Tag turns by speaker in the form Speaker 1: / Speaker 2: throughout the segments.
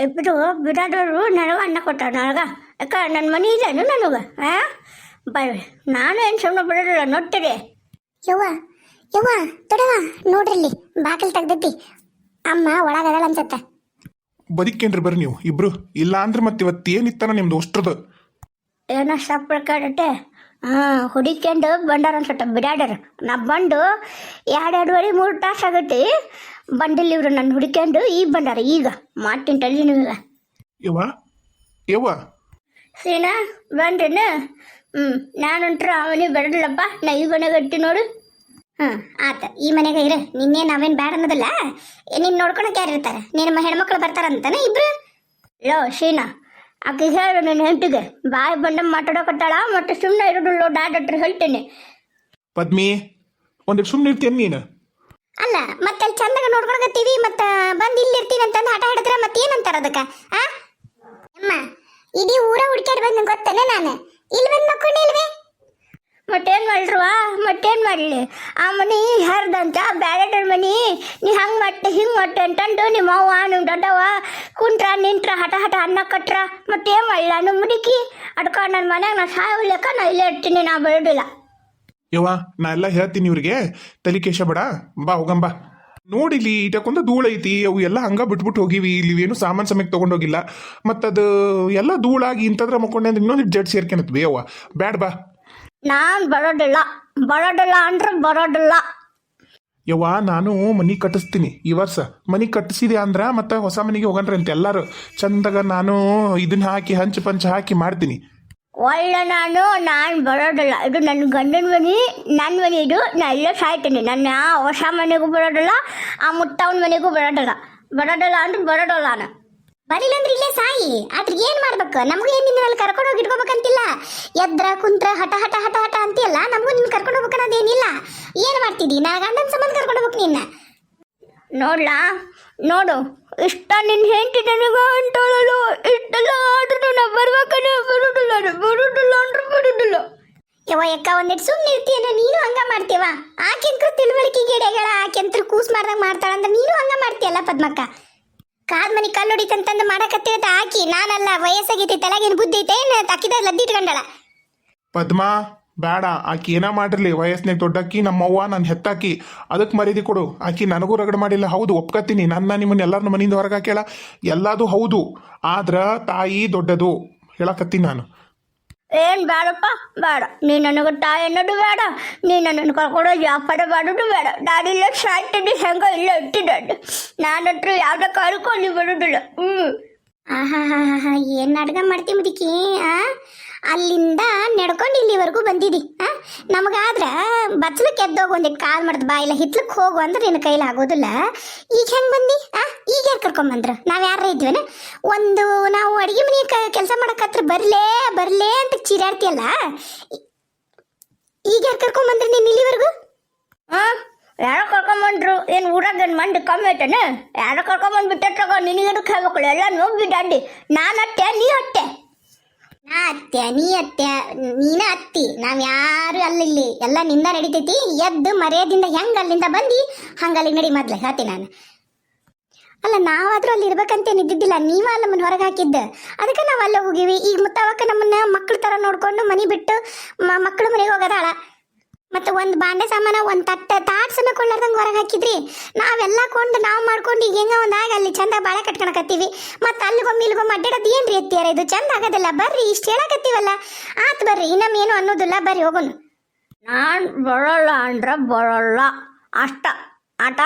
Speaker 1: ಇಬ್ಬರು ಬಿಡಾದವರು ನನಗೆ ಅನ್ನ ಕೊಟ್ಟಾರ ನನಗೆ ಯಾಕ ನನ್ನ ಮನೆ ಇದೇನು ನನಗೆ ಬರ್ರಿ ನಾನು ಏನು ಸುಮ್ಮನೆ ಬಿಡೋದಿಲ್ಲ ನೋಡ್ತೀರಿ.
Speaker 2: ಯವ್ವ ಯವ್ವ ತೊಡವ ನೋಡ್ರಲ್ಲಿ ಬಾಗಿಲು ತೆಗ್ದೈತಿ. ಅಮ್ಮ ಒಳಗದಳ ಅನ್ಸತ್ತ.
Speaker 3: ಬದುಕೇನ್ರಿ ಬರ್ರಿ ನೀವು ಇಬ್ರು, ಇಲ್ಲ ಅಂದ್ರೆ ಮತ್ತೆ ಇವತ್ತು ಏನಿತ್ತಾನ ನಿಮ್ದು ಅಷ್ಟ್ರದ್ದು
Speaker 1: ಏನೋ ಸಪ್ಪ ಕಾಡಟ್ಟೆ ಹುಡಿಕೊಂಡು ಬಂಡಾರ ಅನ್ಸತ್ತ ಬಿಡಾಡ್ಯಾರ. ನಾ ಬಂದು 2-2.5-3 ತಾಸು ಆಗೈತಿ ಬಂದಿಲ್ಲ ಇವ್ರು ನನ್ನ ಹುಡ್ಕೊಂಡು ಈಗ ಬಂದಾರ. ಈಗ ಮಾಡ್ತೀನಿ ತಲ್ಲಿ ನಿಮಗೆ.
Speaker 3: ಯವ್ವ ಯವ್ವ
Speaker 1: ಸೀನಾ ಬಂದ್ರೇನ? ನಾನಂಟ್ರ ಅವನಿಗೆ ಬರಲಿಲ್ಲಪ್ಪ, ನಾ ಈ ಮನೆಗೆ ಇರ್ತೀನಿ ನೋಡು.
Speaker 2: ಆತ ಈ ಮನೆಗೆ ಇರ. ನಿನ್ನೆ ನಾವೇನು ಬ್ಯಾಡ ಅನ್ನೋದಿಲ್ಲ. ನಿನ್ನ ನೋಡ್ಕೊಳಕ್ಕೆ ಯಾರು ಇರ್ತಾರೆ? ನಿನ್ನ ಹೆಣ್ಮಕ್ಳು ಬರ್ತಾರಂತಾನೆ ಇಬ್ರು.
Speaker 1: ಲೋ ಶೀನಾ, ಆಕೆ ಹೇಳು ನನ್ನ ಹೆಂಡತಿಗೆ ಬಾಯಿ ಬಂದ ಮಾತಾಡಕತ್ತಾಳ, ಮತ್ತೆ ಸುಮ್ಮನೆ ಇರೋದಿಲ್ಲ ಡಾಕ್ಟ್ರ್ ಹೇಳ್ತೇನೆ.
Speaker 3: ಪದ್ಮಿ ಒಂದಿಟ್ಟು ಸುಮ್ಮನೆ ಇರ್ತೀನಿ ನೀನು.
Speaker 2: ಅಲ್ಲ ಮತ್ತೆ ಅಲ್ಲಿ ಚಂದಾಗ ನೋಡ್ಕೊಳಕತ್ತೀವಿ, ಮತ್ತೆ ಬಂದು ಇಲ್ಲಿ ಇರ್ತೀನಿ ಅಂತಂದು ಹಠ ಹಿಡಿದ್ರೆ ಮತ್ತೆ ಏನಂತಾರ ಅದಕ್ಕೆ? ಅಮ್ಮ ಇಡೀ ಊರ ಹುಡ್ಕ್ಯಾಡ್ ಬಂದು ಗೊತ್ತೇನೆ ನಾನು ಇಲ್ಲಿ ಬಂದು ಮಕ್ಕೊಂಡೆ ಇಲ್ವೇ?
Speaker 1: ಮತ್ತೇನು ಮಾಡ್ರವಾ, ಮತ್ತೇನು ಮಾಡಲಿ? ಆ ಮನೆ ಹರಿದಂತ ಬ್ಯಾರೆಡ್ರ ಮನೆ ನೀ ಹಂಗೆ ಮತ್ತೆ ಹಿಂಗೆ ಮತ್ತೆ ಅಂತಂದು ನಿಮ್ಮ ಅವ್ವ ನಿಮ್ಮ ದೊಡ್ಡವ ಕುಂಟ್ರ ನಿಂಟ್ರ ಹಠ ಅನ್ನ ಕಟ್ರ ಮತ್ತೇನು ಮಾಡಲಿ? ನಾನು ಮುದುಕಿ ಅಡ್ಕ ನನ್ನ ಮನ್ಯಾಗ ನಾ ಸಾಯಲಿಕ್ಕ ನಾ ಇಲ್ಲೇ ಇರ್ತೀನಿ, ನಾ ಬರೋದಿಲ್ಲ.
Speaker 3: ಯವ್ವ ನಾ ಎಲ್ಲ ಹೇಳ್ತೀನಿ ಇವ್ರಿಗೆ, ತಲೆ ಕೇಶ ಬೇಡ, ಬಾ ಹೋಗಂಬಾ. ನೋಡಿಲಿ ಇಟಕ್ಕೊಂದು ಧೂಳ ಐತಿ, ಅವು ಎಲ್ಲ ಹಂಗ ಬಿಟ್ಬಿಟ್ಟು ಹೋಗಿವಿ. ಇಲ್ಲಿ ಏನು ಸಾಮಾನು ಸಮಯಕ್ಕೆ ತೊಗೊಂಡೋಗಿಲ್ಲ, ಮತ್ತದು ಎಲ್ಲ ಧೂಳಾಗಿ ಇಂಥದ್ರ ಮಕ್ಕೊಂಡೆ ಅಂದ್ರೆ ಇನ್ನೊಂದು ಜಡ್ ಸೇರ್ಕೆನತ್ವಿ. ಯವ್ವ ಬ್ಯಾಡ ಬಾ.
Speaker 1: ನಾನು ಬರೋದಿಲ್ಲ ಅಂದ್ರೆ ಬರೋದಿಲ್ಲ.
Speaker 3: ಯವ್ವ ನಾನು ಮನೆ ಕಟ್ಟಿಸ್ತೀನಿ ಈ ವರ್ಷ. ಮನೆ ಕಟ್ಟಿಸಿದೆ ಅಂದ್ರೆ ಮತ್ತೆ ಹೊಸ ಮನೆಗೆ ಹೋಗನ್ರಿ ಅಂತ ಎಲ್ಲಾರು ಚಂದಾಗ ನಾನು ಇದನ್ನ ಹಾಕಿ ಹಂಚು ಪಂಚ ಹಾಕಿ ಮಾಡ್ತೀನಿ.
Speaker 1: ಒಳ್ಳೆ ನಾನು ಬರೋದಿಲ್ಲ. ಇದು ನನ್ನ ಗಂಡನ ಮನೆ, ನನ್ನ ಮನೆ ಇದು. ನಾ ಇಲ್ಲೇ ಸಾಯ್ತೀನಿ. ನನ್ನ ಹೊಸ ಮನೆಗೂ ಬರೋದಿಲ್ಲ, ಆ ಮುತ್ತವನ ಮನೆಗೂ ಬರೋದಿಲ್ಲ ಅಂದ್ರೆ ಬರೋದಿಲ್ಲ. ನಾನು
Speaker 2: ಬರಿಲ್ಲ ಅಂದ್ರೆ ಇಲ್ಲೇ ಸಾಯಿ. ಆದ್ರೆ ಏನ್ ಮಾಡ್ಬೇಕು? ನಮಗೂ ಏನ್ ನಿನ್ನ ಅಲ್ಲಿ ಕರ್ಕೊಂಡು ಹೋಗಿ ಇಟ್ಕೋಬೇಕಂತಿಲ್ಲ. ಎದ್ರ ಕುಂತ್ರ ಹಠ ಅಂತೀಯಲ್ಲ, ನಮಗೂ ನಿನ್ ಕರ್ಕೊಂಡು ಹೋಗ್ಬೇಕನ್ನೋದೇನಿಲ್ಲ. ಏನ್ ಮಾಡ್ತಿದ್ದಿ? ನಾ ಗಂಡನ ಸಂಬಂಧ ಕರ್ಕೊಂಡು ಹೋಗ್ಬೇಕು ನಿನ್ನ.
Speaker 1: ನೋಡ್ಲಾ ನೋಡು, ಇಷ್ಟ ನಿನ್ನ ಹೆಂಡತಿ ನನಗ ಅಂತಳಲು ಇಷ್ಟೆಲ್ಲ ಆದ್ರೂ ನಾ ಬರ್ಬೇಕಂದ್ರೆ ಬರೋದಿಲ್ಲ ಅಂದ್ರೆ ಬರೋದಿಲ್ಲ.
Speaker 2: ಯವ್ವ ಯಕ್ಕ ಒಂದಿಟ್ಟು ಸುಮ್ಮನೆ ಇರ್ತೀಯನ ನೀನು ಹಂಗ ಮಾಡ್ತೀವ? ಆಕೆಂತ್ರ ತಿಳುವಳಿಕೆ ಗಿಡಗಳ ಆಕೆಂತ್ರ ಕೂಸ್ ಮಾಡ್ದಂಗ ಮಾಡ್ತಾಳಂದ್ರೆ ನೀನು ಹಂಗ ಮಾಡ್ತೀಯಲ್ಲ ಪದ್ಮಕ್ಕ. ಕಾದ್ ಮನಿ ಕಲ್ಲು ಹೊಡಿತಂತಂದು ಮಾಡಕತ್ತಿರತ್ತ ಆಕಿ, ನಾನಲ್ಲ. ವಯಸ್ಸಾಗೈತಿ, ತಲೆಗೇನು ಬುದ್ಧಿ ಐತೆ ಏನು ತಕ್ಕಿದ ಲದ್ದಿ ಇಟ್ಕೊಂಡಳ.
Speaker 3: ಪದ್ಮಾ ಬೇಡ, ಆಕಿ ಏನ ಮಾಡಿರ್ಲಿ, ವಯಸ್ಸಿನಾಗ ದೊಡ್ಡಕ್ಕಿ, ನಮ್ಮವ್ವ ನನ್ನ ಹೆತ್ತಾಕಿ, ಅದಕ್ಕೆ ಮರ್ಯಾದೆ ಕೊಡು. ಆಕಿ ನನಗೂ ರಗಡ ಮಾಡಿಲ್ಲ, ಹೌದು ಒಪ್ಕತ್ತೀನಿ. ನಿಮ್ಮನ್ನ ಎಲ್ಲರನ್ನ ಮನೆಯಿಂದ ಹೊರಗೆ ಹಾಕ್ಯಾಳ, ಎಲ್ಲದು ಹೌದು. ಆದ್ರ ತಾಯಿ ದೊಡ್ಡದು ಹೇಳಕತ್ತೀನಿ ನಾನು.
Speaker 1: ಏನು ಬೇಡಪ್ಪ ಬೇಡ, ನೀ ನನಗೆ ತಾಯಿ ಅನ್ನೋದು ಬೇಡ, ನೀ ನನ್ನನ್ನು ಕರ್ಕೊಂಡು ವ್ಯಾಪಾರ ಮಾಡೋದು ಬೇಡ. ನಾನು ಇಲ್ಲ ಸಾಯ್ತೀನಿ, ಹೆಂಗ ಇಲ್ಲ ಇಟ್ಟಿದ್ದೆ. ನಾನಂತ್ರ ಯಾವ್ದ ಕಳ್ಕೊಂಡು ಬರೋದಿಲ್ಲ.
Speaker 2: ಆಹಾ ಏನ್ ಅಡ್ಗ ಮಾಡ್ತಿ ಮುದುಕಿ? ಅಲ್ಲಿಂದ ನಡ್ಕೊಂಡು ಇಲ್ಲಿವರೆಗೂ ಬಂದಿದಿ. ನಮಗಾದ್ರ ಬಚ್ಚಲಕ್ಕೆ ಎದ್ದೋಗಿ ಒಂದಿಟ್ಟು ಕಾಲ್ ಮಾಡ್ದು ಬಾ, ಇಲ್ಲ ಹಿತ್ಲಕ್ಕೆ ಹೋಗು ಅಂದ್ರೆ ನಿನ್ನ ಕೈಲಿ ಆಗೋದಿಲ್ಲ. ಈಗ ಹೆಂಗೆ ಬಂದಿ? ಈಗ ಯಾರು ಕರ್ಕೊಂಬಂದ್ರು? ನಾವು ಯಾರ ಇದ್ವೇನ? ನಾವು ಅಡುಗೆ ಮನೆ ಕೆಲಸ ಮಾಡಕತ್ರ ಬರ್ಲೇ ಅಂತ ಚೀರಾಡ್ತಿಯಲ್ಲ, ಈಗ ಯಾರು ಕರ್ಕೊಂಬಂದ್ರಿ ನೀನು ಇಲ್ಲಿವರೆಗೂ?
Speaker 1: ಯಾರೋ ಕರ್ಕೊಂಬಂದ್ರು? ಏನು ಊರಾಗ ಏನು ಮಂಡಿ ಕಮ್ಮಿ ಐತೇನೆ? ಯಾರೋ ಕರ್ಕೊಂಬಂದು ಬಿಟ್ಟೆ ನಿನಗೇನು ಕೇಳ್ಬೇಕಲ್ಲ, ಎಲ್ಲ ನೋಡ್ಬಿಟ್ಟು ಅಡ್ಡಿ. ನಾನು ಅಟ್ಟೆ ನೀ ಅಟ್ಟೆ.
Speaker 2: ನಾ ಅತ್ತೆ ನೀ ಅತ್ತೆ, ನೀನ ಅತ್ತಿ, ನಾವ್ ಯಾರು ಅಲ್ಲಿಲ್ಲಿ ಎಲ್ಲ ನಿಂದ ನಡಿತೈತಿ. ಎದ್ದು ಮರ್ಯಾದಿಂದ ಹೆಂಗ ಅಲ್ಲಿಂದ ಬಂದಿ ಹಂಗ ಅಲ್ಲಿ ನಡಿ. ಮೊದ್ಲು ಹೇಳ್ತೀನಿ ನಾನು. ಅಲ್ಲ ನಾವಾದ್ರೂ ಅಲ್ಲಿ ಇರ್ಬೇಕಂತೇನು ಇದ್ದಿದ್ದಿಲ್ಲ, ನೀವ ನಮ್ಮನ್ನ ಹೊರಗೆ ಹಾಕಿದ್ದ, ಅದಕ್ಕೆ ನಾವು ಅಲ್ಲೇ ಹೋಗಿವಿ. ಈಗ ಮುತ್ತವಕ್ಕ ನಮ್ಮನ್ನ ಮಕ್ಳ ತರ ನೋಡ್ಕೊಂಡು ಮನಿ ಬಿಟ್ಟು ಮಕ್ಕಳು ಮನೆಗೆ ಹೋಗೋದಾಳ. ಮತ್ತೆ ಒಂದು ಬಾಂಡೆ ಸಾಮಾನ ಒಂದು ತಾಟ್ಸನ್ನ ಕೊಳ್ಳಾರ್ದಂಗೆ ಹೊರಗೆ ಹಾಕಿದ್ರಿ. ನಾವೆಲ್ಲ ಕೊಂಡು ನಾವು ಮಾಡ್ಕೊಂಡು ಈಗ ಹೆಂಗ ಒಂದಾಗ ಅಲ್ಲಿ ಚಂದ ಬಾಳೆ ಕಟ್ಕೊಳಕತ್ತೀವಿ. ಮತ್ತೆ ಅಲ್ಲಿಗೊಮ್ಮೆ ಇಲ್ಲಿಗೊಮ್ಮೆ ಅಡ್ಡಾಡೋದು ಏನ್ರಿ ಎತ್ತಿಯಾರ? ಇದು ಚಂದ ಆಗೋದಿಲ್ಲ. ಬರ್ರಿ, ಇಷ್ಟು ಹೇಳಕತ್ತೀವಲ್ಲ, ಆತ್ ಬರ್ರಿ, ಇನ್ನೊಮ್ಮೆ ಏನು ಅನ್ನೋದಿಲ್ಲ, ಬರ್ರಿ ಹೋಗೋಣ.
Speaker 1: ನಾನು ಬರೋಲ್ಲ ಅಂದ್ರೆ ಬರೋಲ್ಲ ಅಷ್ಟ. ಆಟ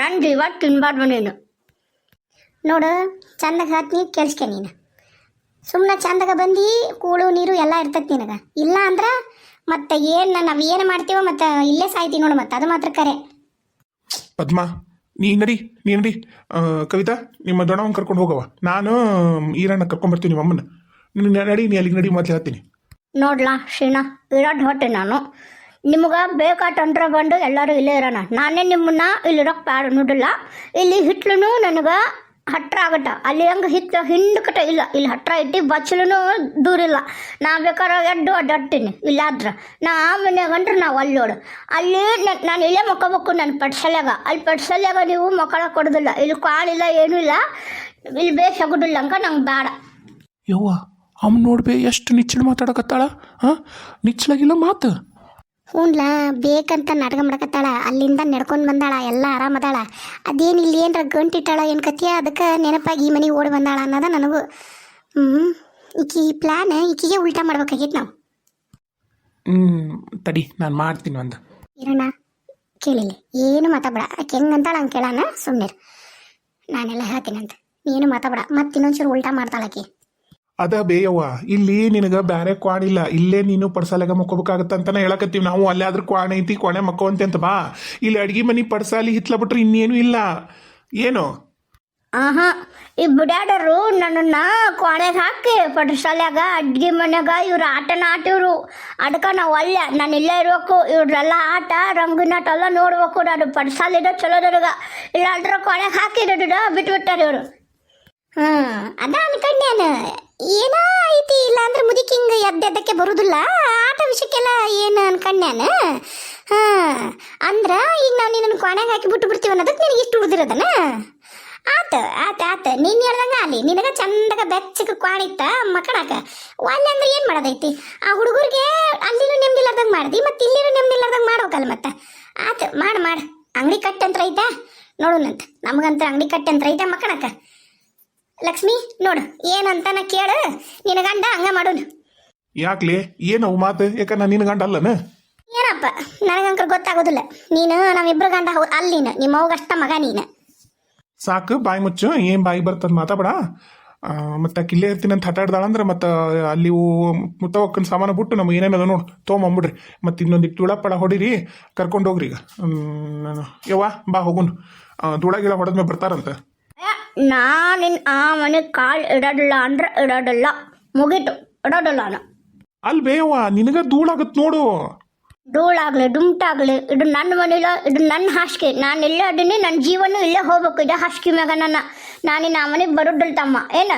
Speaker 1: ನನ್ನ ಜೀವ ತಿನ್ಬಾರ್ದು ನೀನು.
Speaker 2: ನೋಡು ಚಂದಾಗ ಹೇಳ್ತೀನಿ, ಕೇಳಿಸ್ಕೆ ನೀನು. ಸುಮ್ಮನೆ ಚಂದಾಗ ಬಂದು ಕೂಳು ನೀರು ಎಲ್ಲ ಇರ್ತೈತಿ ನಿನಗೆ. ಇಲ್ಲ ಅಂದ್ರೆ ಮತ್ತೆ ಏನು ನಾವು ಏನು ಮಾಡ್ತೀವೋ ಮತ್ತೆ ಇಲ್ಲೇ ಸಾಯ್ತೀವಿ ನೋಡು. ಮತ್ತೆ ಅದು ಮಾತ್ರ ಕರೆ.
Speaker 3: ಪದ್ಮಾ ನೀ ನಡಿ. ಕವಿತಾ ನಿಮ್ಮ ದೊಡ್ಡವನ್ ಕರ್ಕೊಂಡು ಹೋಗವ, ನಾನು ಈರಣ್ಣ ಕರ್ಕೊಂಡ್ಬರ್ತೀನಿ ನಿಮ್ಮ ಅಮ್ಮನ. ನೀನು ನಡಿ, ನೀ ಅಲ್ಲಿಗೆ ನಡಿ ಮೊದಲು ಹೇಳ್ತೀನಿ.
Speaker 1: ನೋಡ್ಲಾ ಶ್ರೀನಾ, ಇರೋದು ಹೊಟ್ಟೆ ನಾನು. ನಿಮ್ಗೆ ಬೇಕಾಟಂದ್ರೆ ಬಂದು ಎಲ್ಲರೂ ಇಲ್ಲೇ ಇರೋಣ. ನಾನೇ ನಿಮ್ಮನ್ನ ಇಲ್ಲಿರೋಕೆ ಬ್ಯಾಡ ಅನ್ನೋದಿಲ್ಲ. ಇಲ್ಲಿ ಹಿಟ್ಲೂ ನನಗೆ ಹತ್ರ ಆಗತ್ತ. ಅಲ್ಲಿ ಹೆಂಗೆ ಹಿತ್ತ ಹಿಂಡ್ಕಟ ಇಲ್ಲ, ಇಲ್ಲಿ ಹತ್ರ ಇಟ್ಟು ಬಚ್ಚಲೂ ದೂರ ಇಲ್ಲ. ನಾ ಬೇಕಾದ್ರೆ ಎದ್ದು ಅಡ್ಡಾಡ್ತೀನಿ. ಇಲ್ಲಾದ್ರೆ ನಾ ಮನೆಯಾಗಂದ್ರೆ ನಾವು ಅಲ್ಲೋಡು. ಅಲ್ಲಿ ನಾನು ಇಲ್ಲೇ ಮಕ್ಕೋಬೇಕು ನನ್ನ ಪಡ್ಸಲ್ಯಾಗ. ಅಲ್ಲಿ ಪಡ್ಸಲ್ಯಾಗ ನೀವು ಮಕ್ಕಳ ಕೊಡೋದಿಲ್ಲ. ಇಲ್ಲಿ ಕಾಲಿಲ್ಲ ಏನೂ ಇಲ್ಲ. ಇಲ್ಲಿ ಬೇಸಾಗುದಿಲ್ಲ ಅಂಕ ನಂಗೆ ಬೇಡ.
Speaker 3: ಯವ್ವ ಅಮ್ಮ ನೋಡ್ಬೇ ಎಷ್ಟು ನಿಚ್ಚಳ ಮಾತಾಡಕತ್ತಾಳ. ಹಾಂ ನಿಚ್ಚಲಾಗಿಲ್ಲ ಮಾತು.
Speaker 2: ಹ್ಞೂನ್ಲ ಬೇಕಂತ ನಾಟಕ ಮಾಡಕತ್ತಾಳ, ಅಲ್ಲಿಂದ ನಡ್ಕೊಂಡು ಬಂದಾಳ, ಎಲ್ಲ ಆರಾಮದಾಳ. ಅದೇನು ಇಲ್ಲಿ ಏನರ ಗಂಟಿಟ್ಟಾಳ ಏನು ಕತಿಯ, ಅದಕ್ಕೆ ನೆನಪಾಗಿ ಈ ಮನೆಗೆ ಓಡಿ ಬಂದಾಳ ಅನ್ನೋದ ನನಗೂ. ಈಕಿ ಪ್ಲ್ಯಾನ್ ಈಕಿಗೆ ಉಲ್ಟಾ ಮಾಡ್ಬೇಕಾಗಿತ್ತು ನಾವು.
Speaker 3: ತಡಿ ನಾನು ಮಾಡ್ತೀನಿ ಒಂದು.
Speaker 2: ಇರೋಣ ಕೇಳಿಲ್ಲ, ಏನು ಮಾತಾಡ, ಆಕೆ ಹೆಂಗಂತಾಳ ಹಂಗೆ ಕೇಳೋಣ, ಸುಮ್ಮನೆ ನಾನೆಲ್ಲ ಹೇಳ್ತೀನಂತ, ನೀನು ಮಾತಾಡ. ಮತ್ತೆ ಇನ್ನೊಂಚೂರು ಉಲ್ಟಾ ಮಾಡ್ತಾಳಾಕಿ.
Speaker 3: ಅದ ಬೇಯವ್ವ, ಇಲ್ಲಿ ನಿನಗೆ ಬ್ಯಾರೆ ಕ್ವಾಣಿಲ್ಲ, ಇಲ್ಲೇ ನೀನು ಪಡ್ಸಾಲಾಗ ಮಕ್ಕೋಬೇಕಾಗತ್ತಂತಾನೆ ಹೇಳಕತ್ತೀವಿ ನಾವು. ಅಲ್ಲೇ ಆದ್ರೂ ಕ್ವಾಣ ಐತಿ, ಕ್ವಾಣೆ ಮಕ್ಕೋವಂತೆ ಅಂತ ಬಾ. ಇಲ್ಲಿ ಅಡ್ಗೆ ಮನೆ ಪಡ್ಸಾಲಿ ಹಿತ್ಲ ಬಿಟ್ರೆ ಇನ್ನೇನು ಇಲ್ಲ. ಏನು
Speaker 1: ಆಹಾ, ಈ ಬಿಡ್ಯಾಡರು ನನ್ನನ್ನು ಕೊನೆಗೆ ಹಾಕಿ ಪಡ್ಸಾಲ್ಯಾಗ ಅಡ್ಗೆ ಮನ್ಯಾಗ ಇವ್ರು ಆಟನ ಆಟಿವ್ರು. ಅದಕ್ಕೆ ನಾವು ಅಲ್ಲೇ ನಾನು ಇಲ್ಲೇ ಇರ್ಬೇಕು, ಇವ್ರೆಲ್ಲ ಆಟ ರಂಗಿನಾಟ ಎಲ್ಲ ನೋಡ್ಬೇಕು. ನಾನು ಪಡ್ಸಾಲಿದ ಚಲೋದವ್ರಿಗೆ, ಇಲ್ಲ ಅದ್ರ ಕೊನೆಗೆ ಹಾಕಿರೋದ ಬಿಟ್ಬಿಟ್ಟಾರ ಇವರು.
Speaker 2: ಅದ ಅನ್ಕಂಡ್ಯಾನ ಏನೋ ಐತಿ, ಇಲ್ಲ ಅಂದ್ರೆ ಮುದುಕಿಂಗ ಎದ್ದೆದ್ದಕ್ಕೆ ಬರುದಿಲ್ಲ, ಆಟ ವಿಷಯಕ್ಕೆಲ್ಲ ಏನು ಅನ್ಕಂಡ್ಯಾನ. ಅಂದ್ರ ಈಗ ನಾವು ನಿನ್ನ ಕೊನೆಗೆ ಹಾಕಿ ಬಿಟ್ಟು ಬಿಡ್ತೀವಿ ಅನ್ನೋದಕ್ಕೆ ನಿನಗೆ ಇಷ್ಟು ಉಳಿದಿರೋದನ. ಆತ ನೀನು ಹೇಳ್ದಂಗ ಅಲ್ಲಿ ನಿನಗ ಚಂದಗ ಬೆಚ್ಚಗ ಕ್ವಾಣಿತ್ತ ಮಕ್ಕಳಾಕ ಒಲ್ಲೆ ಅಂದ್ರೆ ಏನು ಮಾಡೋದೈತಿ. ಆ ಹುಡುಗರಿಗೆ ಅಲ್ಲಿನೂ ನೆಮ್ಮದಿಲ್ಲಾರ್ದಂಗೆ ಮಾಡ್ದಿ, ಮತ್ತೆ ಇಲ್ಲಿನೂ ನೆಮ್ಮದಿಲ್ಲಾರ್ದಂಗೆ ಮಾಡ್ಬೇಕಲ್ಲ. ಮತ್ತೆ ಆತ ಮಾಡು ಅಂಗಡಿ ಕಟ್ಟಂತ್ರ ಐತಾ ನೋಡುನಂತ. ನಮಗಂತ ಅಂಗಡಿ ಕಟ್ಟಂತ್ರ ಐತಾ ಮಕ್ಕಳಾಕ. ಲಕ್ಷ್ಮಿ ನೋಡು ಏನಂತಾನ ಕೇಳು, ನಿನ್ನ ಗಂಡ ಹಂಗ ಮಾಡೋನು.
Speaker 3: ಯಾಕ್ಲೆ ಏನವು ಮಾತು? ಯಾಕಂದ್ರೆ ನಿನ್ನ ಗಂಡ ಅಲ್ಲನ?
Speaker 2: ಏನಪ್ಪ ನನಗಂಕರ ಗೊತ್ತಾಗೋದಿಲ್ಲ. ನೀನು ನಮ್ಮಿಬ್ರು ಗಂಡ ಅಲ್ಲಿನ ನಿಮ್ಮ ಅವ್ಗಷ್ಟ ಮಗ ನೀನು.
Speaker 3: ಸಾಕು ಬಾಯಿ ಮುಚ್ಚು, ಏನು ಬಾಯಿ ಬರ್ತದ ಮಾತಾಡ. ಮತ್ತು ಕಿಲ್ಲೇ ಇರ್ತೀನಿ ಅಂತ ಹಟಾಡ್ದಾಳಂದ್ರೆ ಮತ್ತೆ ಅಲ್ಲಿ ಮುತ್ತವಕ್ಕನ ಸಾಮಾನು ಬಿಟ್ಟು ನಮಗೆ ಏನೇನದ ನೋಡಿ ತೊಗೊಂಬಂಬಿಡ್ರಿ. ಮತ್ತು ಇನ್ನೊಂದಿಟ್ಟು ತುಳಪಳ ಹೊಡಿರಿ, ಕರ್ಕೊಂಡು ಹೋಗ್ರಿ. ಈಗ ಯವ್ವ ಬಾ ಹೋಗುನು, ಧೂಳ ಗಿಳ ಹೊಡೆದ್ಮೇಲೆ ಬರ್ತಾರಂತ.
Speaker 1: ನಾನು ಆ ಮನೆಗೆ ಕಾಲು ಇಡೋದಿಲ್ಲ ಅಂದ್ರೆ ಇಡೋದಿಲ್ಲ, ಮುಗೀತು, ಇಡೋದಿಲ್ಲ ನಾನು.
Speaker 3: ಅಲ್ಲಿ ಬೇಯವ್ವ ನಿನಗ ಧೂಳಾಗತ್ತೆ ನೋಡು.
Speaker 1: ಧೂಳಾಗ್ಲಿ ಡುಮ್ಟಾಗ್ಲಿ ಇದು ನನ್ನ ಮನೇಲ, ಇದು ನನ್ನ ಹಾಸಿಗೆ. ನಾನು ಇಲ್ಲೇ ಅದೀನಿ, ನನ್ನ ಜೀವನ ಇಲ್ಲೇ ಹೋಗ್ಬೇಕು. ಇದೆ ಹಾಸಿಗೆ ಮ್ಯಾಗ ನಾನಿನ್ನು ಆ ಮನೆಗೆ ಬರೋದಿಲ್ಲ ತಮ್ಮ. ಏನು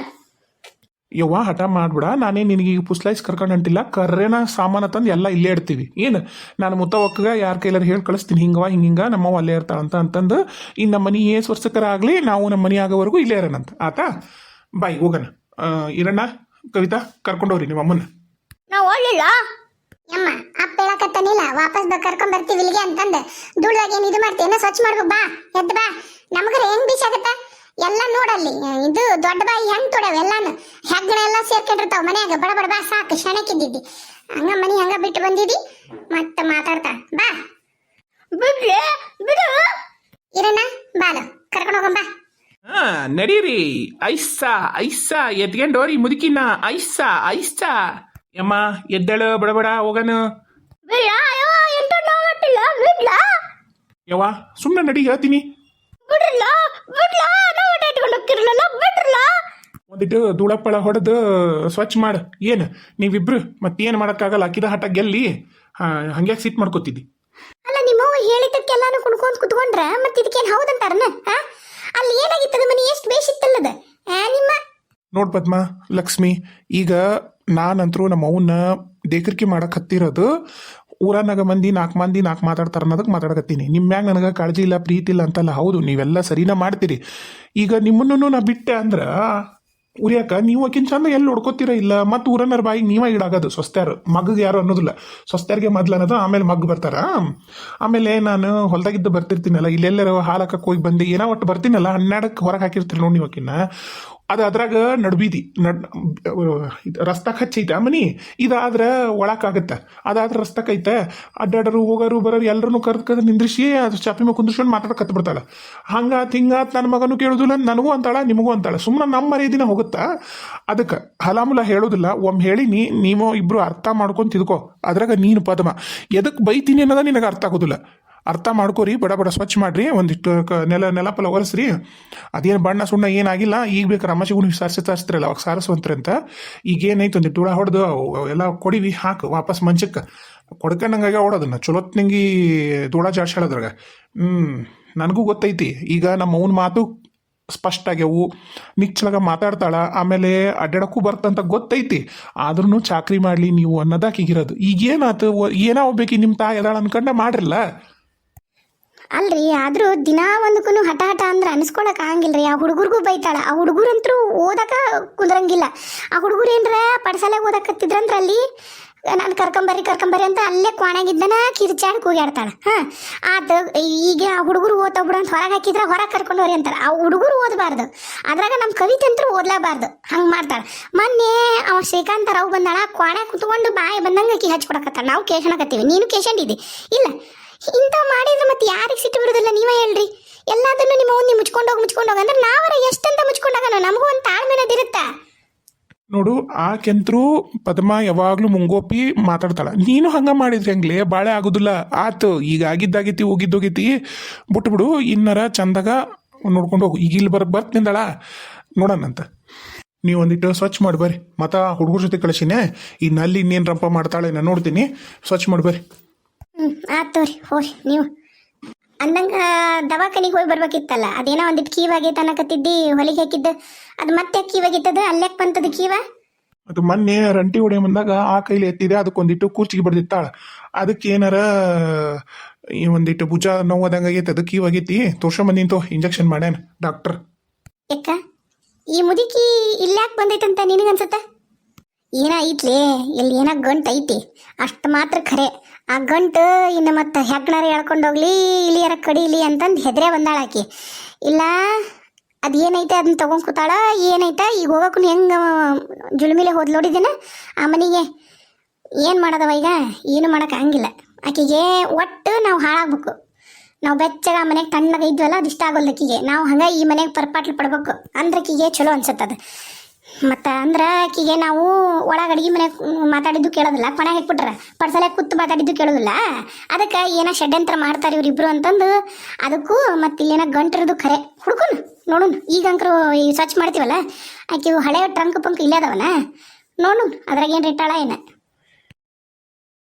Speaker 3: ಯವ್ವ ಹಠ ಮಾಡ್ಬಿಡ, ನಾನೇ ನಿನಗೆ ಈಗ ಪುಸ್ಲೈಸ್ ಕರ್ಕೊಂಡು ಹೊಂಟಿಲ್ಲ, ಕರ್ರೇನ ಸಾಮಾನು ತಂದು ಎಲ್ಲ ಇಲ್ಲೇ ಇಡ್ತೀವಿ. ಏನು ನಾನು ಮುತ್ತವಕ್ಕಗ ಯಾರ ಕೈಲಾರ ಹೇಳಿ ಕಳಿಸ್ತೀನಿ, ಹಿಂಗ ನಮ್ಮವ್ವ ಅಲ್ಲೇ ಇರ್ತಾಳಂತ ಅಂತಂದು. ಇನ್ನು ನಮ್ಮ ಮನೆ ಏಸು ವರ್ಷಕ್ಕರ ಆಗಲಿ ನಾವು ನಮ್ಮ ಮನೆ ಆಗೋವರೆಗೂ ಇಲ್ಲೇ ಇರೋಣಂತ ಆತಾ. ಬಾಯ್ ಹೋಗೋಣ. ಇರಣ್ಣ ಕವಿತಾ ಕರ್ಕೊಂಡೋಗ್ರಿ ನಿಮ್ಮ ಅಮ್ಮನ.
Speaker 1: ನಾವು ಓಡಲಿಲ್ಲ
Speaker 2: ಯಮ್ಮ ಅಪ್ಪ ಹೇಳಕತ್ತಾನಿಲ್ಲ, ವಾಪಸ್ ಕರ್ಕೊಂಡ್ ಬರ್ತೀವಿ ಇಲ್ಲಿಗೆ ಅಂತಂದು. ಧೂಳಾಗ ಏನು ಇದು ಮಾಡ್ತೀನ, ಸ್ವಚ್ಛ ಮಾಡ್ಬೇಕು. ಬಾ ಎದ್ದು ಬಾ, ನಮಗರ ಹೆಂಗ್ ಬೀಸಾಗತ್ತ ಎಲ್ಲ ನೋಡಲ್ಲಿ. ಇದು ದೊಡ್ಡ ಬಾಯಿ ಹೆಂಗ್ ತೊಡವ ಎಲ್ಲಾನು ಹೆಗ್ಗಣ ಎಲ್ಲ ಸೇರ್ಕೊಂಡಿರ್ತಾವ ಮನ್ಯಾಗ. ಬಡ ಬಾ ಸಾಕು ಶಣಕ್ಕಿದ್ದಿದ್ದಿ ಹಂಗ ಮನಿ ಹಂಗ ಬಿಟ್ಟು ಬಂದಿದ್ದಿ. ಮತ್ತೆ ಮಾತಾಡ್ತಾ ಬಾ.
Speaker 1: ಬಿಡ್ರಿ ಬಿಡು.
Speaker 2: ಇರಣ್ಣ ಬಾಲು ಕರ್ಕೊಂಡು ಹೋಗಂಬಾ.
Speaker 3: ನಡೀರಿ. ಐಸಾ ಎತ್ಕೊಂಡೋರಿ ಮುದುಕಿನ. ಐಸಾ ಯಮ್ಮ ಎದ್ದಳು ಬಡಬಡ ಹೋಗನು.
Speaker 1: ಬಿಡ್ಲ ಅಯ್ಯೋ ಎಂತ ನೋವಟ್ಟಿಲ್ಲ, ಬಿಡ್ಲ
Speaker 3: ಯವ್ವ ಸುಮ್ಮನೆ ನಡಿ ಹೇಳ್ತೀನಿ.
Speaker 1: ಬಿಡ್ರಲ್ಲ ನೋವಟ್ಟ ಇಟ್ಕೊಂಡು ಹೋಗ್ತಿರಲ್ಲ, ಬಿಡ್ರಲ್ಲ.
Speaker 3: ಒಂದಿಟ್ಟು ಧೂಳಪ್ಪಳ ಹೊಡೆದು ಸ್ವಚ್ಛ ಮಾಡು. ಏನು ನೀವಿಬ್ರು ಮತ್ತೇನು ಮಾಡೋಕ್ಕಾಗಲ್ಲ. ಅಕ್ಕಿದ ಹಠ ಗೆಲ್ಲಿ ಹಂಗ್ಯಾಕೆ ಸಿಟ್ ಮಾಡ್ಕೊತಿದ್ದಿ?
Speaker 2: ಅಲ್ಲ ನಿಮ್ಮವ್ವ ಹೇಳಿದ್ದಕ್ಕೆಲ್ಲಾನು ಕುಣ್ಕೊಂಡ್ ಕುತ್ಕೊಂಡ್ರ ಮತ್ತೆ ಇದಕ್ಕೇನು ಹೌದಂತಾರನ? ಅಲ್ಲಿ ಏನಾಗಿತ್ತದ ಮನಿ ಎಷ್ಟು ಬೇಸಿತ್ತಲ್ಲದ ನಿಮ್ಮ.
Speaker 3: ನೋಡ್ ಪದ್ಮ ಲಕ್ಷ್ಮಿ, ಈಗ ನಾನಂತರೂ ನಮ್ಮ ಅವನ್ನ ದೇಕರಿಕೆ ಮಾಡಕ್ ಹತ್ತಿರೋದು ಊರನಾಗ ಮಂದಿ ನಾಲ್ಕು ಮಾತಾಡ್ತಾರ ಅನ್ನೋದಕ್ಕೆ ಮಾತಾಡಕತ್ತೀನಿ. ನಿಮ್ಮ ಮ್ಯಾಗ ನನಗೆ ಕಾಳಜಿ ಇಲ್ಲ ಪ್ರೀತಿ ಇಲ್ಲ ಅಂತಲ್ಲ. ಹೌದು ನೀವೆಲ್ಲ ಸರಿನಾ ಮಾಡ್ತೀರಿ. ಈಗ ನಿಮ್ಮನ್ನು ನಾ ಬಿಟ್ಟೆ ಅಂದ್ರೆ ಉರಿಯಾಕ ನೀವು ಆಕಿನ ಚಂದ ಎಲ್ಲಿ ನೋಡ್ಕೋತೀರ ಇಲ್ಲ. ಮತ್ತು ಊರನ್ನರ ಬಾಯಿಗೆ ನೀವ ಈಡಾಗೋದು. ಸ್ವಸ್ತ್ಯಾರು ಮಗ್ಗಿಗೆ ಯಾರು ಅನ್ನೋದಿಲ್ಲ. ಸ್ವಸ್ತ್ಯಾರಿಗೆ ಮೊದ್ಲು ಅನ್ನೋದು, ಆಮೇಲೆ ಮಗ್ಗು ಬರ್ತಾರ. ಆಮೇಲೆ ನಾನು ಹೊಲ್ದಾಗಿದ್ದು ಬರ್ತಿರ್ತೀನಲ್ಲ, ಇಲ್ಲೆಲ್ಲರ ಹಾಲು ಹಾಕಕ್ಕೆ ಹೋಗಿ ಬಂದು ಏನೋ ಒಟ್ಟು ಬರ್ತೀನಲ್ಲ, 12ಕ್ಕೆ ಹೊರಗೆ ಹಾಕಿರ್ತೀನಿ ನೋಡಿ ನೀವು ಆಕಿನ. ಅದು ಅದ್ರಾಗ ನಡ್ಬೀದಿ ರಸ್ತಾಕ್ ಹಚ್ಚೈತೆ ಆ ಮನಿ. ಇದಾದ್ರೆ ಒಳಕಾಗತ್ತೆ, ಅದಾದ್ರೆ ರಸ್ತಾಕ್ ಐತೆ. ಅಡ್ಡಾಡರು ಹೋಗೋರು ಬರೋರು ಎಲ್ಲರೂ ಕರೆದು ನಿಂದ್ರಿಸಿ ಅದು ಚಾಪಿ ಮೇಲೆ ಕುಂದ್ರಿಸ್ಕೊಂಡು ಮಾತಾಡಕತ್ತು ಬಿಡ್ತಾಳೆ. ಹಿಂಗಾತ್ ನನ್ನ ಮಗನೂ ಕೇಳೋದಿಲ್ಲ, ನನಗೂ ಅಂತಾಳ ನಿಮಗೂ ಅಂತಾಳೆ. ಸುಮ್ಮನೆ ನಮ್ಮ ಮರ್ಯಾದಿನ ಹೋಗುತ್ತಾ. ಅದಕ್ಕೆ ಹಲಾಮುಲ ಹೇಳೋದಿಲ್ಲ. ಒಮ್ಮೆ ಹೇಳಿ ನೀವು ಇಬ್ರು ಅರ್ಥ ಮಾಡ್ಕೊಂಡು ತಿದ್ಕೋ. ಅದ್ರಾಗ ನೀನು ಪದ್ಮ ಎದಕ್ಕೆ ಬೈತೀನಿ ಅನ್ನೋದ ನಿನಗೆ ಅರ್ಥ ಆಗೋದಿಲ್ಲ. ಅರ್ಥ ಮಾಡ್ಕೋರಿ, ಬಡ ಸ್ವಚ್ಛ ಮಾಡ್ರಿ. ಒಂದಿಷ್ಟು ನೆಲಪಲ್ಲ ಒರೆಸ್ರಿ. ಅದೇನು ಬಣ್ಣ ಸುಣ್ಣ ಏನಾಗಿಲ್ಲ. ಈಗ ಬೇಕಾರೆ ಅಮ್ಮಚಿಗೂ ಸಾರಿಸ್ತಾರಲ್ಲ ಅವಾಗ ಸಾರಿಸುವಂತ್ರಿ ಅಂತ. ಈಗೇನೈತೆ ಒಂದಿಟ್ಟು ತುಳ ಹೊಡೆದು ಎಲ್ಲ ಕೊಡಿವಿ ಹಾಕು ವಾಪಸ್ ಮಂಚಕ್ಕೆ ಕೊಡ್ಕೊಂಡಂಗಾಗಿ ಓಡೋದನ್ನ ಚಲೋತ್ನಂಗಿ ಧೂಳ ಜಾಡ್ಸಿ ಹೇಳೋದ್ರಾಗ. ನನಗೂ ಗೊತ್ತೈತಿ. ಈಗ ನಮ್ಮ ಅವನ ಮಾತು ಸ್ಪಷ್ಟ ಆಗ್ಯವು, ನಿಚ್ಚಲಾಗ ಮಾತಾಡ್ತಾಳ, ಆಮೇಲೆ ಅಡ್ಡಾಡಕ್ಕೂ ಬರ್ತಂತ ಗೊತ್ತೈತಿ. ಆದ್ರೂ ಚಾಕ್ರಿ ಮಾಡಲಿ ನೀವು ಅನ್ನೋದಾಕಿಗಿರೋದು. ಈಗೇನಾತು ಏನೋ ಹೋಗ್ಬೇಕು ನಿಮ್ಮ ತಾಯಿ ಅದಾಳ ಅನ್ಕೊಂಡ ಮಾಡ್ರಲ್ಲ.
Speaker 2: ಅಲ್ರಿ ಆದ್ರೂ ದಿನಾ ಒಂದಕ್ಕೂ ಹಠ ಹಠ ಅಂದ್ರೆ ಅನ್ಸ್ಕೊಳಕ್ ಆಗಂಗಿಲ್ರಿ. ಆ ಹುಡುಗರಿಗೂ ಬೈತಾಳ. ಆ ಹುಡುಗರಂತರೂ ಓದಕ ಕುಂದ್ರಂಗಿಲ್ಲ. ಆ ಹುಡುಗರು ಏನ್ರ ಪಡ್ಸಲೆ ಓದಕತ್ತಿದ್ರಂದ್ರ ಅಲ್ಲಿ ನಾನು ಕರ್ಕೊಂಬರ್ರಿ ಅಂತ ಅಲ್ಲೇ ಕ್ವಾಣಾಗಿದ್ದನ ಕಿರ್ಚಾಡ್ ಕೂಗಾಡ್ತಾಳ. ಆತ ಈಗ ಆ ಹುಡುಗರು ಓದ್ಬಿಡು ಅಂತ ಹೊರಗೆ ಹಾಕಿದ್ರೆ ಹೊರಗೆ ಕರ್ಕೊಂಡು ಹೋರಿ ಅಂತಾರ. ಆ ಹುಡುಗರು ಓದಬಾರ್ದು, ಅದ್ರಾಗ ನಮ್ಮ ಕವಿತೆ ಅಂತೂ ಓದ್ಲೇಬಾರ್ದು. ಹಂಗೆ ಮಾಡ್ತಾಳ. ಮೊನ್ನೆ ಅವ ಶ್ರೀಕಾಂತ ರಾವ್ ಬಂದಾಳ, ಕ್ವಾಣ ಕುತ್ಕೊಂಡು ಬಾಯಿ ಬಂದಂಗೆ ಅಕ್ಕಿ ಹಚ್ಕೊಡಕತ್ತಾಳ. ನಾವು ಕೇಶಣಕತ್ತೀವಿ, ನೀನು ಕೇಶಂಡಿದ್ದಿ ಇಲ್ಲ. ಇಂಥ ಮಾಡಿದ್ರೆ ಮತ್ತೆ ಯಾರಿಗೆ ಸಿಟ್ಟು ಬಿಡೋದಿಲ್ಲ ನೀವೇ ಹೇಳ್ರಿ. ಎಲ್ಲದನ್ನು ನಿಮ್ಮ ಅವ್ನು ಮುಚ್ಕೊಂಡೋಗಿ ಅಂದ್ರೆ ನಾವರ ಎಷ್ಟಂತ ಮುಚ್ಕೊಂಡಾಗ ನಮಗೂ ಒಂದು ತಾಳ್ಮೆನದಿರುತ್ತಾ.
Speaker 3: ನೋಡು ಆಕೆಂತ್ರು ಪದ್ಮ ಯಾವಾಗ್ಲೂ ಮುಂಗೋಪಿ ಮಾತಾಡ್ತಾಳ. ನೀನು ಹಂಗ ಮಾಡಿದ್ರಿ ಹಂಗ್ಲೇ ಬಾಳೆ ಆಗುದಿಲ್ಲ. ಆತು ಈಗ ಆಗಿದ್ದಾಗೈತಿ, ಹೋಗಿದ್ದೋಗೈತಿ, ಬಿಟ್ಬಿಡು. ಇನ್ನರ ಚಂದಾಗ ನೋಡ್ಕೊಂಡು ಹೋಗು. ಈಗ ಇಲ್ಲಿ ಬರ್ತಿಂದಳ ನೋಡೋಣಂತ. ನೀವು ಒಂದಿಟ್ಟು ಸ್ವಚ್ಛ ಮಾಡಿ ಬರ್ರಿ. ಮತ್ತ ಹುಡುಗರ ಜೊತೆ ಕಳಿಸಿನೇ ಈ ನಲ್ಲಿ ಇನ್ನೇನು ರಂಪ ಮಾಡ್ತಾಳೆ ನಾನು ನೋಡ್ತೀನಿ. ಸ್ವಚ್ಛ ಮಾಡಿ ಬರ್ರಿ.
Speaker 2: ಆತು ರೀ, ಹೋರಿ ನೀವು. ಅಂದಂಗ ದವಾಖಾನಿಗೆ ಹೋಗಿ ಬರ್ಬೇಕಿತ್ತಲ್ಲ. ಅದೇನೋ ಒಂದಿಟ್ಟು ಕೀವಾಗೈತೆ ಅನ್ನಕತ್ತಿದ್ದಿ, ಹೊಲಿಗೆ ಹಾಕಿದ್ದ. ಅದು ಮತ್ತೆ ಕೀವಾಗಿತ್ತದ, ಅಲ್ಯಾಕ್ ಬಂತದ ಕೀವ?
Speaker 3: ಅದು ಮೊನ್ನೆ ರಂಟಿ ಹೊಡೆ ಬಂದಾಗ ಆ ಕೈಲಿ ಎತ್ತಿದೆ, ಅದಕ್ಕೊಂದಿಟ್ಟು ಕೂರ್ಚಿಗೆ ಬಡ್ದಿತ್ತಾಳ. ಅದಕ್ಕೆ ಏನಾರ ಈ ಒಂದಿಟ್ಟು ಭುಜ ನೋವಾದಂಗೆ ಆಗೈತೆ, ಅದಕ್ಕೆ ಇವಾಗೈತಿ. ತೋರ್ಸಂಬಂದಿಂತೋ ಇಂಜೆಕ್ಷನ್ ಮಾಡ್ಯಾನ ಡಾಕ್ಟರ್.
Speaker 2: ಯಾಕ ಈ ಮುದುಕಿ ಇಲ್ಯಾಕ್ ಬಂದೈತಂತ ನಿನಗನ್ಸತ್ತ? ಏನ ಐತ್ಲಿ, ಇಲ್ಲಿ ಏನ ಗಂಟು ಐತಿ ಅಷ್ಟು ಮಾತ್ರ ಖರೆ. ಆ ಗಂಟು ಇನ್ನು ಮತ್ತೆ ಹೆಗ್ನಾರ ಹೇಳ್ಕೊಂಡೋಗ್ಲಿ, ಇಲಿಯರ ಕಡಿಲಿ ಅಂತಂದು ಹೆದ್ರೆ ಬಂದಾಳಾಕಿ. ಇಲ್ಲ ಅದೇನೈತೆ ಅದನ್ನ ತಗೊಂಡ್ ಕೂತಾಳ. ಏನೈತ ಈಗ ಹೋಗಕ್ಕೂ ಹೆಂಗೆ ಜುಳುಮಿಲೆ ಹೋದ್ ನೋಡಿದ್ದೀನ ಆ ಮನೆಗೆ. ಏನು ಮಾಡೋದವ ಈಗ? ಏನು ಮಾಡೋಕ್ಕಾಗಿಲ್ಲ. ಆಕಿಗೆ ಒಟ್ಟು ನಾವು ಹಾಳಾಗ್ಬೇಕು. ನಾವು ಬೆಚ್ಚಗ ಆ ಮನೆಗೆ ತಣ್ಣಗ ಇದ್ವಲ್ಲ, ಅದು ಇಷ್ಟ ಆಗೋಲ್ಲ ಆಕಿಗೆ. ನಾವು ಹಂಗೆ ಈ ಮನೆಗೆ ಪರ್ಪಾಟ್ಲು ಪಡ್ಬೇಕು ಅಂದ್ರೆ ಆಕಿಗೆ ಚಲೋ ಅನ್ಸತ್ತದ. ಮತ್ತು ಅಂದ್ರೆ ಆಕಿಗೆ ನಾವು ಒಳಗೆ ಅಡುಗೆ ಮನೆ ಮಾತಾಡಿದ್ದು ಕೇಳೋದಿಲ್ಲ, ಕೊನೆಗೆ ಹಾಕ್ಬಿಟ್ರೆ ಪಡ್ಸಲೆ ಕೂತು ಮಾತಾಡಿದ್ದು ಕೇಳೋದಿಲ್ಲ. ಅದಕ್ಕೆ ಏನೋ ಷಡ್ಯಂತ್ರ ಮಾಡ್ತಾರೆ ಇವರಿಬ್ರು ಅಂತಂದು ಅದಕ್ಕೂ ಮತ್ತು ಇಲ್ಲೇನೋ ಗಂಟರದು ಖರೆ ಹುಡ್ಕೊನು ನೋಡು. ಈಗ ಅಂಕರು ಈ ಸ್ವಚ್ಛ ಮಾಡ್ತೀವಲ್ಲ, ಆಕೆ ಹಳೆ ಟ್ರಂಕ್ ಪಂಕ್ ಇಲ್ಲೇ ಅದಾವನ ನೋಡು, ಅದ್ರಾಗ ಏನು ಇಟ್ಟಾಳ ಏನ.